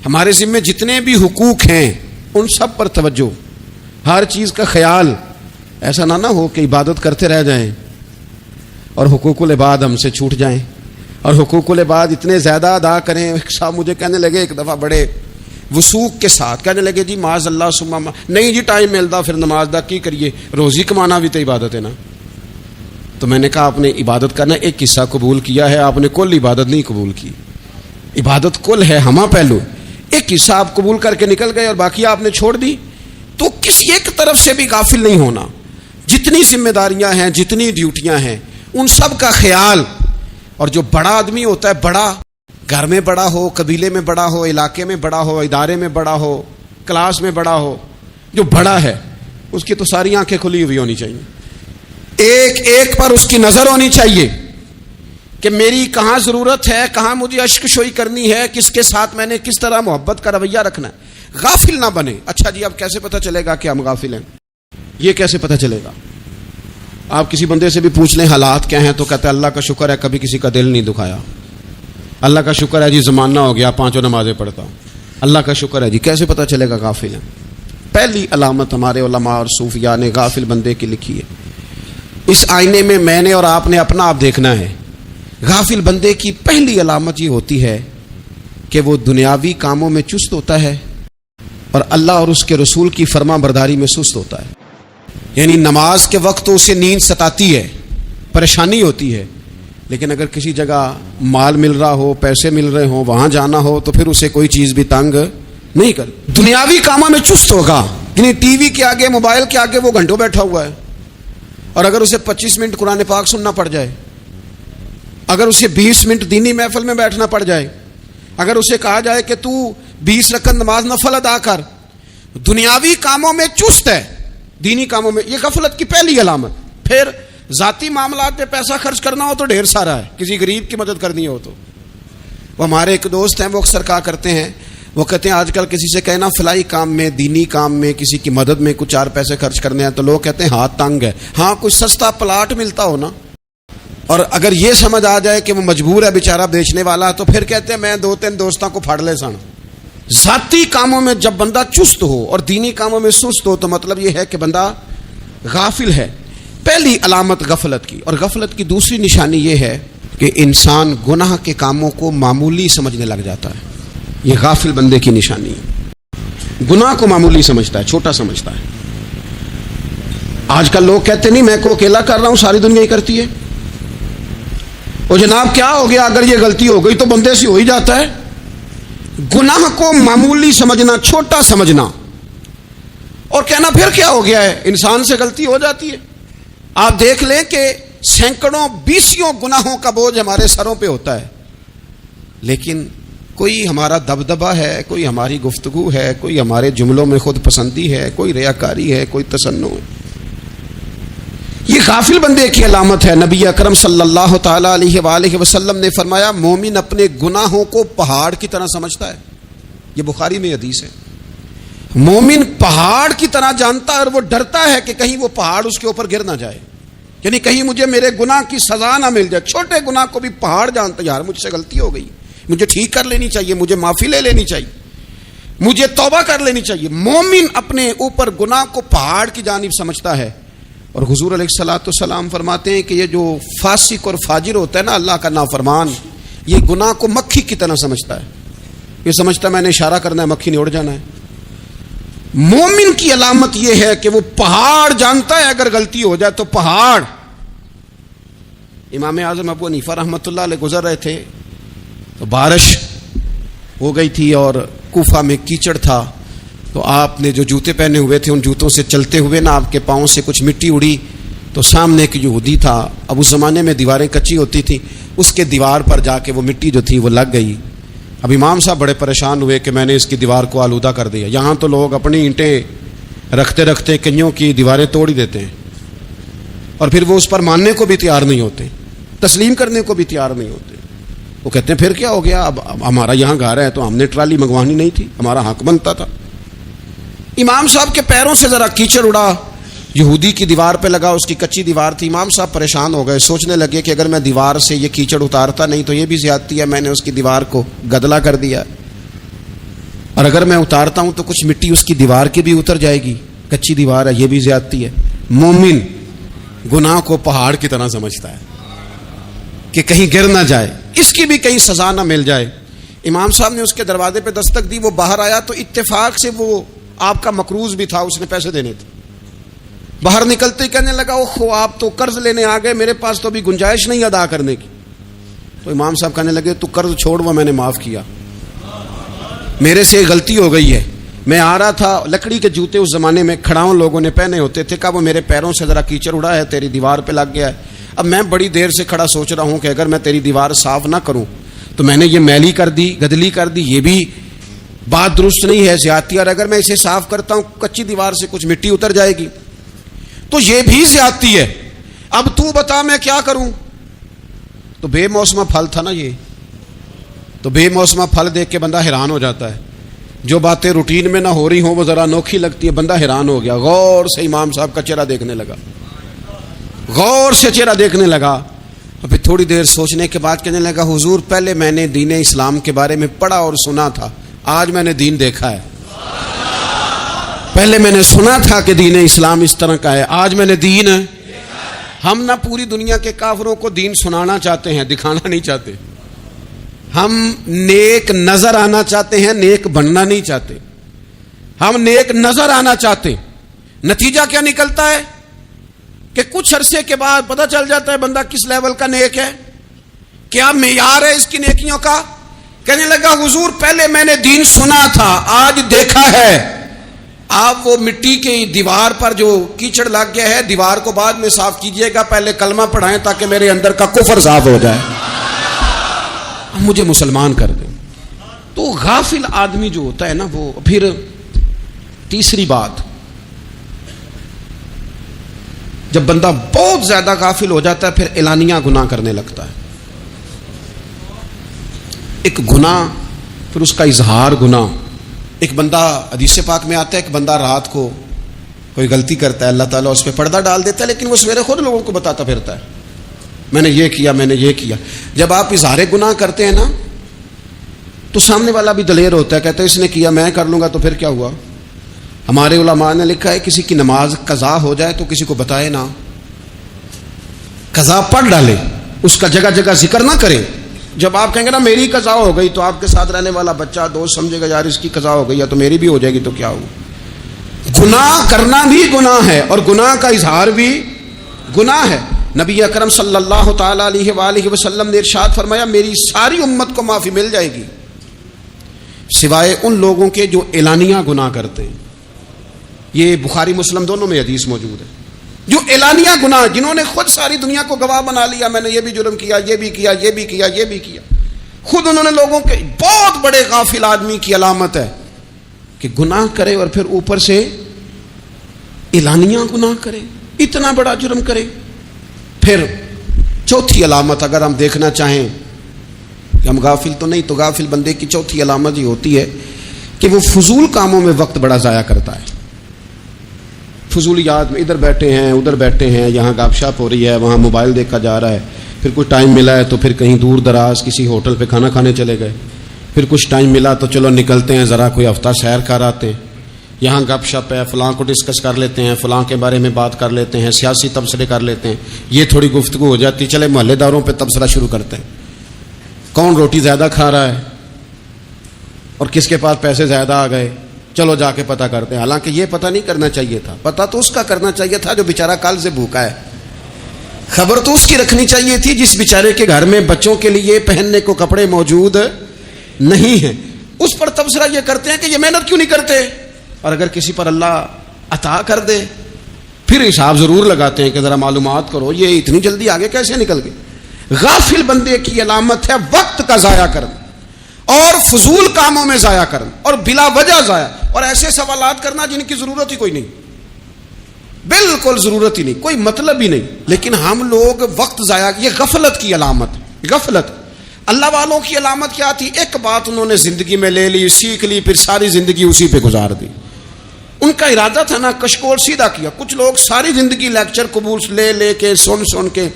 ہمارے ذمہ جتنے بھی حقوق ہیں ان سب پر توجہ, ہر چیز کا خیال. ایسا نہ ہو کہ عبادت کرتے رہ جائیں اور حقوق العباد ہم سے چھوٹ جائیں, اور حقوق العباد اتنے زیادہ ادا کریں. صاحب مجھے کہنے لگے ایک دفعہ بڑے وسوق کے ساتھ کہنے لگے جی معاذ اللہ سما نہیں جی ٹائم ملتا پھر نماز دا کی کریے, روزی کمانا بھی تو عبادت ہے نا. تو میں نے کہا آپ نے عبادت کرنا ایک حصہ قبول کیا ہے, آپ نے کل عبادت نہیں قبول کی. عبادت کل ہے ہما پہلو, ایک حصہ آپ قبول کر کے نکل گئے اور باقی آپ نے چھوڑ دی. تو کسی ایک طرف سے بھی غافل نہیں ہونا. جتنی ذمہ داریاں ہیں, جتنی ڈیوٹیاں ہیں, ان سب کا خیال. اور جو بڑا آدمی ہوتا ہے, بڑا گھر میں بڑا ہو, قبیلے میں بڑا ہو, علاقے میں بڑا ہو, ادارے میں بڑا ہو, کلاس میں بڑا ہو, جو بڑا ہے اس کی تو ساری آنکھیں کھلی ہوئی ہونی چاہیے. ایک ایک پر اس کی نظر ہونی چاہیے کہ میری کہاں ضرورت ہے, کہاں مجھے اشک شوئی کرنی ہے, کس کے ساتھ میں نے کس طرح محبت کا رویہ رکھنا ہے. غافل نہ بنے. اچھا جی اب کیسے پتہ چلے گا کہ ہم غافل ہیں؟ یہ کیسے پتہ چلے گا؟ آپ کسی بندے سے بھی پوچھ لیں حالات کیا ہیں تو کہتا ہے اللہ کا شکر ہے کبھی کسی کا دل نہیں دکھایا, اللہ کا شکر ہے جی زمانہ ہو گیا 5 نمازیں پڑھتا ہوں, اللہ کا شکر ہے جی. کیسے پتہ چلے گا غافل ہیں؟ پہلی علامت ہمارے علماء اور صوفیاء نے غافل بندے کی لکھی ہے. اس آئینے میں نے اور آپ نے اپنا آپ دیکھنا ہے. غافل بندے کی پہلی علامت یہ ہوتی ہے کہ وہ دنیاوی کاموں میں چست ہوتا ہے اور اللہ اور اس کے رسول کی فرما برداری میں سست ہوتا ہے. یعنی نماز کے وقت تو اسے نیند ستاتی ہے, پریشانی ہوتی ہے, لیکن اگر کسی جگہ مال مل رہا ہو, پیسے مل رہے ہوں, وہاں جانا ہو تو پھر اسے کوئی چیز بھی تنگ نہیں کر. دنیاوی کاموں میں چست ہوگا. یعنی ٹی وی کے آگے, موبائل کے آگے وہ گھنٹوں بیٹھا ہوا ہے, اور اگر اسے 25 منٹ قرآن پاک سننا پڑ جائے, اگر اسے 20 منٹ دینی محفل میں بیٹھنا پڑ جائے, اگر اسے کہا جائے کہ تو 20 رکعت نماز نفل ادا کر, دنیاوی کاموں میں چست ہے, دینی کاموں میں, یہ غفلت کی پہلی علامت. پھر ذاتی معاملات پہ پیسہ خرچ کرنا ہو تو ڈھیر سارا ہے, کسی غریب کی مدد کرنی ہو تو. وہ ہمارے ایک دوست ہیں, وہ اکثر کہا کرتے ہیں, وہ کہتے ہیں آج کل کسی سے کہنا فلائی کام میں, دینی کام میں, کسی کی مدد میں کچھ 4 پیسے خرچ کرنے ہیں تو لوگ کہتے ہیں ہاتھ تنگ ہے. ہاں کچھ سستا پلاٹ ملتا ہو نا, اور اگر یہ سمجھ آ جائے کہ وہ مجبور ہے بیچارہ بیچنے والا, تو پھر کہتے ہیں میں 2-3 دوستوں کو پھاڑ لے سن. ذاتی کاموں میں جب بندہ چست ہو اور دینی کاموں میں سست ہو تو مطلب یہ ہے کہ بندہ غافل ہے. پہلی علامت غفلت کی. اور غفلت کی دوسری نشانی یہ ہے کہ انسان گناہ کے کاموں کو معمولی سمجھنے لگ جاتا ہے. یہ غافل بندے کی نشانی ہے. گناہ کو معمولی سمجھتا ہے, چھوٹا سمجھتا ہے. آج کل لوگ کہتے نہیں میں کو اکیلا کر رہا ہوں, ساری دنیا ہی کرتی ہے. وہ جناب کیا ہو گیا, اگر یہ غلطی ہو گئی تو بندے سے ہو ہی جاتا ہے. گناہ کو معمولی سمجھنا, چھوٹا سمجھنا, اور کہنا پھر کیا ہو گیا ہے, انسان سے غلطی ہو جاتی ہے. آپ دیکھ لیں کہ سینکڑوں بیسیوں گناہوں کا بوجھ ہمارے سروں پہ ہوتا ہے, لیکن کوئی ہمارا دبدبہ ہے, کوئی ہماری گفتگو ہے, کوئی ہمارے جملوں میں خود پسندی ہے, کوئی ریاکاری ہے, کوئی تصنع ہے. یہ غافل بندے کی علامت ہے. نبی اکرم صلی اللہ تعالی علیہ وآلہ وسلم نے فرمایا مومن اپنے گناہوں کو پہاڑ کی طرح سمجھتا ہے. یہ بخاری میں حدیث ہے. مومن پہاڑ کی طرح جانتا ہے اور وہ ڈرتا ہے کہ کہیں وہ پہاڑ اس کے اوپر گر نہ جائے, یعنی کہیں مجھے میرے گناہ کی سزا نہ مل جائے. چھوٹے گناہ کو بھی پہاڑ جانتا ہے, یار مجھ سے غلطی ہو گئی, مجھے ٹھیک کر لینی چاہیے, مجھے معافی لے لینی چاہیے, مجھے توبہ کر لینی چاہیے. مومن اپنے اوپر گناہ کو پہاڑ کی جانب سمجھتا ہے. اور حضور علیہ الصلوۃ والسلام فرماتے ہیں کہ یہ جو فاسق اور فاجر ہوتا ہے نا, اللہ کا نافرمان, یہ گناہ کو مکھی کی طرح سمجھتا ہے. یہ سمجھتا ہے میں نے اشارہ کرنا ہے, مکھی نے اڑ جانا ہے. مومن کی علامت یہ ہے کہ وہ پہاڑ جانتا ہے, اگر غلطی ہو جائے تو پہاڑ. امام اعظم ابو حنیفہ رحمۃ اللہ علیہ گزر رہے تھے تو بارش ہو گئی تھی اور کوفہ میں کیچڑ تھا, تو آپ نے جو جوتے پہنے ہوئے تھے ان جوتوں سے چلتے ہوئے نا آپ کے پاؤں سے کچھ مٹی اڑی, تو سامنے ایک یہودی تھا. اب اس زمانے میں دیواریں کچی ہوتی تھیں, اس کے دیوار پر جا کے وہ مٹی جو تھی وہ لگ گئی. اب امام صاحب بڑے پریشان ہوئے کہ میں نے اس کی دیوار کو آلودہ کر دیا. یہاں تو لوگ اپنی اینٹیں رکھتے رکھتے کئیوں کی دیواریں توڑ ہی دیتے ہیں, اور پھر وہ اس پر ماننے کو بھی تیار نہیں ہوتے, تسلیم کرنے کو بھی تیار نہیں ہوتے. وہ کہتے ہیں پھر کیا ہو گیا, اب ہمارا یہاں گھر ہے تو ہم نے ٹرالی منگوانی نہیں تھی, ہمارا حق بنتا تھا. امام صاحب کے پیروں سے ذرا کیچڑ اڑا, یہودی کی دیوار پہ لگا, اس کی کچی دیوار تھی. امام صاحب پریشان ہو گئے, سوچنے لگے کہ اگر میں دیوار سے یہ کیچڑ اتارتا نہیں تو یہ بھی زیادتی ہے, میں نے اس کی دیوار کو گدلا کر دیا, اور اگر میں اتارتا ہوں تو کچھ مٹی اس کی دیوار کی بھی اتر جائے گی, کچی دیوار ہے, یہ بھی زیادتی ہے. مومن گناہ کو پہاڑ کی طرح سمجھتا ہے کہ کہیں گر نہ جائے, اس کی بھی کہیں سزا نہ مل جائے۔ امام صاحب نے اس کے دروازے پہ دستک دی، وہ باہر آیا تو اتفاق سے وہ آپ کا مقروض بھی تھا، اس نے پیسے دینے تھے۔ باہر نکلتے ہی کہنے لگا اوہ آپ تو قرض لینے آ گئے، میرے پاس تو ابھی گنجائش نہیں ادا کرنے کی۔ تو امام صاحب کہنے لگے تو قرض چھوڑ، وہ میں نے معاف کیا، میرے سے غلطی ہو گئی ہے، میں آ رہا تھا، لکڑی کے جوتے اس زمانے میں کھڑاؤں لوگوں نے پہنے ہوتے تھے، کہا وہ میرے پیروں سے ذرا کیچڑ اڑا ہے، تیری دیوار پہ لگ گیا ہے۔ اب میں بڑی دیر سے کھڑا سوچ رہا ہوں کہ اگر میں تیری دیوار صاف نہ کروں تو میں نے یہ میلی کر دی، گدلی کر دی، یہ بھی بات درست نہیں ہے، زیادتی، اور اگر میں اسے صاف کرتا ہوں کچی دیوار سے کچھ مٹی اتر جائے گی تو یہ بھی زیادتی ہے، اب تو بتا میں کیا کروں۔ تو بے موسمہ پھل تھا نا یہ، تو بے موسمہ پھل دیکھ کے بندہ حیران ہو جاتا ہے، جو باتیں روٹین میں نہ ہو رہی ہوں وہ ذرا انوکھی لگتی ہے، بندہ حیران ہو گیا، غور سے امام صاحب کا چہرہ دیکھنے لگا، غور سے چہرہ دیکھنے لگا، اور پھر تھوڑی دیر سوچنے کے بعد کہنے لگا حضور پہلے میں نے دین اسلام کے بارے میں پڑھا اور سنا تھا، آج میں نے دین دیکھا ہے۔ پہلے میں نے سنا تھا کہ دین اسلام اس طرح کا ہے، آج میں نے دین۔ ہم نہ پوری دنیا کے کافروں کو دین سنانا چاہتے ہیں، دکھانا نہیں چاہتے، ہم نیک نظر آنا چاہتے ہیں، نیک بننا نہیں چاہتے، ہم نیک نظر آنا چاہتے ہیں۔ نتیجہ کیا نکلتا ہے کہ کچھ عرصے کے بعد پتہ چل جاتا ہے بندہ کس لیول کا نیک ہے، کیا معیار ہے اس کی نیکیوں کا۔ کہنے لگا حضور پہلے میں نے دین سنا تھا، آج دیکھا ہے۔ آپ وہ مٹی کی دیوار پر جو کیچڑ لگ گیا ہے، دیوار کو بعد میں صاف کیجئے گا، پہلے کلمہ پڑھائیں تاکہ میرے اندر کا کفر صاف ہو جائے، مجھے مسلمان کر دیں۔ تو غافل آدمی جو ہوتا ہے نا، وہ پھر تیسری بات، جب بندہ بہت زیادہ غافل ہو جاتا ہے پھر اعلانیہ گناہ کرنے لگتا ہے۔ ایک گناہ پھر اس کا اظہار گناہ۔ ایک بندہ، حدیث پاک میں آتا ہے، ایک بندہ رات کو کوئی غلطی کرتا ہے، اللہ تعالیٰ اس پہ پردہ ڈال دیتا ہے، لیکن وہ سویرے خود لوگوں کو بتاتا پھرتا ہے میں نے یہ کیا، میں نے یہ کیا۔ جب آپ اظہار گناہ کرتے ہیں نا تو سامنے والا بھی دلیر ہوتا ہے، کہتا ہے اس نے کیا میں کر لوں گا تو پھر کیا ہوا۔ ہمارے علماء نے لکھا ہے کسی کی نماز قضا ہو جائے تو کسی کو بتائے نہ، قضا پڑھ ڈالے، اس کا جگہ جگہ ذکر نہ کرے۔ جب آپ کہیں گے نا میری قضا ہو گئی تو آپ کے ساتھ رہنے والا بچہ دوست سمجھے گا یار اس کی قضا ہو گئی یا تو میری بھی ہو جائے گی تو کیا ہوا۔ گناہ کرنا بھی گناہ ہے اور گناہ کا اظہار بھی گناہ ہے۔ نبی اکرم صلی اللہ تعالی علیہ وآلہ وسلم نے ارشاد فرمایا میری ساری امت کو معافی مل جائے گی سوائے ان لوگوں کے جو اعلانیہ گناہ کرتے ہیں۔ یہ بخاری مسلم دونوں میں حدیث موجود ہے۔ جو اعلانیہ گناہ، جنہوں نے خود ساری دنیا کو گواہ بنا لیا، میں نے یہ بھی جرم کیا، یہ بھی کیا، یہ بھی کیا، یہ بھی کیا، خود انہوں نے لوگوں کے، بہت بڑے غافل آدمی کی علامت ہے کہ گناہ کرے اور پھر اوپر سے اعلانیہ گناہ کرے، اتنا بڑا جرم کرے۔ پھر چوتھی علامت اگر ہم دیکھنا چاہیں کہ ہم غافل تو نہیں، تو غافل بندے کی چوتھی علامت یہ ہوتی ہے کہ وہ فضول کاموں میں وقت بڑا ضائع کرتا ہے۔ فضولیات میں ادھر بیٹھے ہیں ادھر بیٹھے ہیں، یہاں گپ شپ ہو رہی ہے، وہاں موبائل دیکھا جا رہا ہے، پھر کچھ ٹائم ملا ہے تو پھر کہیں دور دراز کسی ہوٹل پہ کھانا کھانے چلے گئے، پھر کچھ ٹائم ملا تو چلو نکلتے ہیں ذرا کوئی ہفتہ سیر کر آتے ہیں، یہاں گپ شپ ہے، فلاں کو ڈسکس کر لیتے ہیں، فلاں کے بارے میں بات کر لیتے ہیں، سیاسی تبصرے کر لیتے ہیں، یہ تھوڑی گفتگو ہو جاتی، چلے محلے داروں پہ تبصرہ شروع کرتے ہیں، کون روٹی زیادہ کھا رہا ہے اور کس کے پاس پیسے زیادہ آ گئے، چلو جا کے پتہ کرتے ہیں۔ حالانکہ یہ پتہ نہیں کرنا چاہیے تھا، پتہ تو اس کا کرنا چاہیے تھا جو بیچارہ کل سے بھوکا ہے، خبر تو اس کی رکھنی چاہیے تھی جس بیچارے کے گھر میں بچوں کے لیے پہننے کو کپڑے موجود نہیں ہیں، اس پر تبصرہ یہ کرتے ہیں کہ یہ محنت کیوں نہیں کرتے، اور اگر کسی پر اللہ عطا کر دے پھر حساب ضرور لگاتے ہیں کہ ذرا معلومات کرو یہ اتنی جلدی آگے کیسے نکل گئے۔ غافل بندے کی علامت ہے وقت کا ضائع کرنا اور فضول کاموں میں ضائع کرنا اور بلا وجہ ضائع، اور ایسے سوالات کرنا جن کی ضرورت ہی کوئی نہیں، بالکل ضرورت ہی نہیں، کوئی مطلب ہی نہیں، لیکن ہم لوگ وقت ضائع، یہ غفلت کی علامت، غفلت۔ اللہ والوں کی علامت کیا تھی؟ ایک بات انہوں نے زندگی میں لے لی، سیکھ لی، پھر ساری زندگی اسی پہ گزار دی۔ ان کا ارادہ تھا نا کشکول سیدھا کیا۔ کچھ لوگ ساری زندگی لیکچر قبول لے لے کے سن کے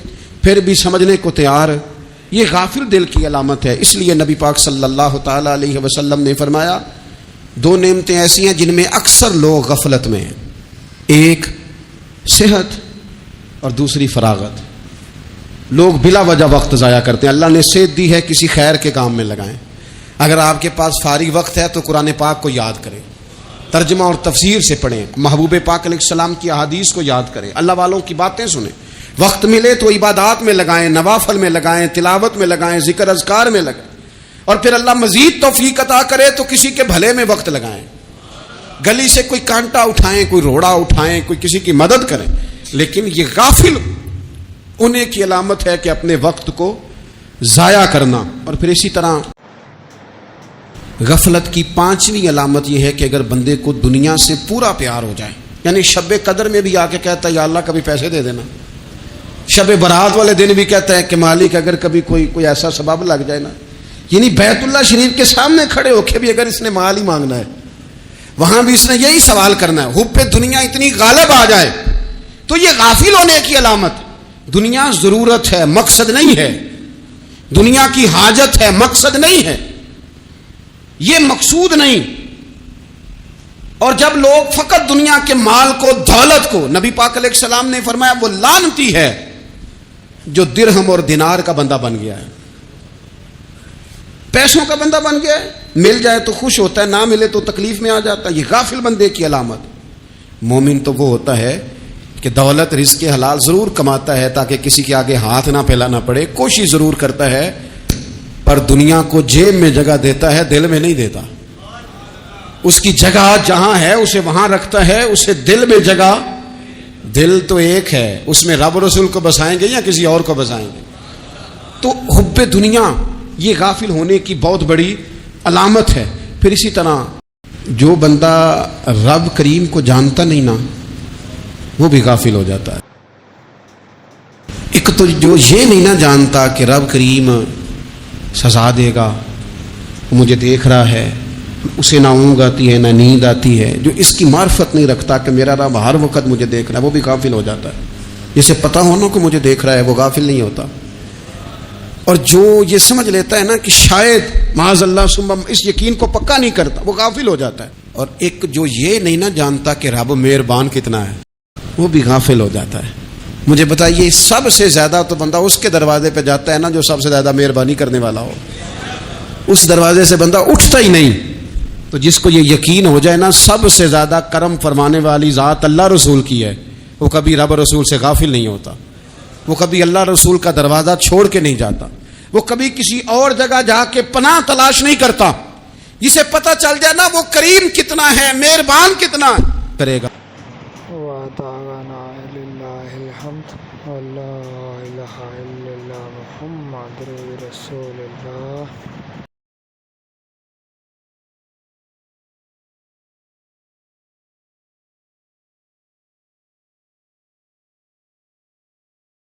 پھر بھی سمجھنے کو تیار، یہ غافل دل کی علامت ہے۔ اس لیے نبی پاک صلی اللہ تعالی علیہ وسلم نے فرمایا دو نعمتیں ایسی ہیں جن میں اکثر لوگ غفلت میں ہیں، ایک صحت اور دوسری فراغت۔ لوگ بلا وجہ وقت ضائع کرتے ہیں. اللہ نے صحت دی ہے, کسی خیر کے کام میں لگائیں. اگر آپ کے پاس فارغ وقت ہے تو قرآن پاک کو یاد کریں, ترجمہ اور تفسیر سے پڑھیں, محبوب پاک علیہ السلام کی احادیث کو یاد کریں, اللہ والوں کی باتیں سنیں. وقت ملے تو عبادات میں لگائیں, نوافل میں لگائیں, تلاوت میں لگائیں, ذکر اذکار میں لگائیں. اور پھر اللہ مزید توفیق عطا کرے تو کسی کے بھلے میں وقت لگائیں. گلی سے کوئی کانٹا اٹھائیں, کوئی روڑا اٹھائیں, کوئی کسی کی مدد کریں. لیکن یہ غافل انہیں کی علامت ہے کہ اپنے وقت کو ضائع کرنا. اور پھر اسی طرح غفلت کی 5ویں علامت یہ ہے کہ اگر بندے کو دنیا سے پورا پیار ہو جائے, یعنی شب قدر میں بھی آ کے کہتا ہے یا اللہ کبھی پیسے دے دینا, شب برات والے دن بھی کہتا ہے کہ مالک اگر کبھی کوئی ایسا سبب لگ جائے نا, یعنی بیت اللہ شریف کے سامنے کھڑے ہو کے بھی اگر اس نے مال ہی مانگنا ہے, وہاں بھی اس نے یہی سوال کرنا ہے, حب پہ دنیا اتنی غالب آ جائے تو یہ غافل ہونے کی علامت. دنیا ضرورت ہے, مقصد نہیں ہے. دنیا کی حاجت ہے, مقصد نہیں ہے. یہ مقصود نہیں. اور جب لوگ فقط دنیا کے مال کو, دولت کو, نبی پاک علیہ السلام نے فرمایا وہ لعنتی ہے جو درہم اور دینار کا بندہ بن گیا ہے, پیسوں کا بندہ بن گیا ہے. مل جائے تو خوش ہوتا ہے, نہ ملے تو تکلیف میں آ جاتا ہے. یہ غافل بندے کی علامت. مومن تو وہ ہوتا ہے کہ دولت رزق حلال ضرور کماتا ہے تاکہ کسی کے آگے ہاتھ نہ پھیلانا پڑے, کوشش ضرور کرتا ہے, پر دنیا کو جیب میں جگہ دیتا ہے, دل میں نہیں دیتا. اس کی جگہ جہاں ہے اسے وہاں رکھتا ہے, اسے دل میں جگہ. دل تو ایک ہے, اس میں رب رسول کو بسائیں گے یا کسی اور کو بسائیں گے. تو حب دنیا یہ غافل ہونے کی بہت بڑی علامت ہے. پھر اسی طرح جو بندہ رب کریم کو جانتا نہیں نا, وہ بھی غافل ہو جاتا ہے. ایک تو جو یہ نہیں نہ جانتا کہ رب کریم سزا دے گا, مجھے دیکھ رہا ہے, اسے نہ اونگ آتی ہے نہ نیند آتی ہے, جو اس کی معرفت نہیں رکھتا کہ میرا رب ہر وقت مجھے دیکھ رہا ہے, وہ بھی غافل ہو جاتا ہے. جسے پتہ ہونا کہ مجھے دیکھ رہا ہے وہ غافل نہیں ہوتا. اور جو یہ سمجھ لیتا ہے نا کہ شاید معاذ اللہ ثم, اس یقین کو پکا نہیں کرتا, وہ غافل ہو جاتا ہے. اور ایک جو یہ نہیں نہ جانتا کہ رب مہربان کتنا ہے, وہ بھی غافل ہو جاتا ہے. مجھے بتائیے سب سے زیادہ تو بندہ اس کے دروازے پہ جاتا ہے نا جو سب سے زیادہ مہربانی کرنے والا ہو. اس دروازے سے بندہ اٹھتا ہی نہیں. تو جس کو یہ یقین ہو جائے نا سب سے زیادہ کرم فرمانے والی ذات اللہ رسول کی ہے, وہ کبھی رب رسول سے غافل نہیں ہوتا. وہ کبھی اللہ رسول کا دروازہ چھوڑ کے نہیں جاتا. وہ کبھی کسی اور جگہ جا کے پناہ تلاش نہیں کرتا. جسے پتہ چل جائے نا وہ کریم کتنا ہے, مہربان کتنا کرے گا.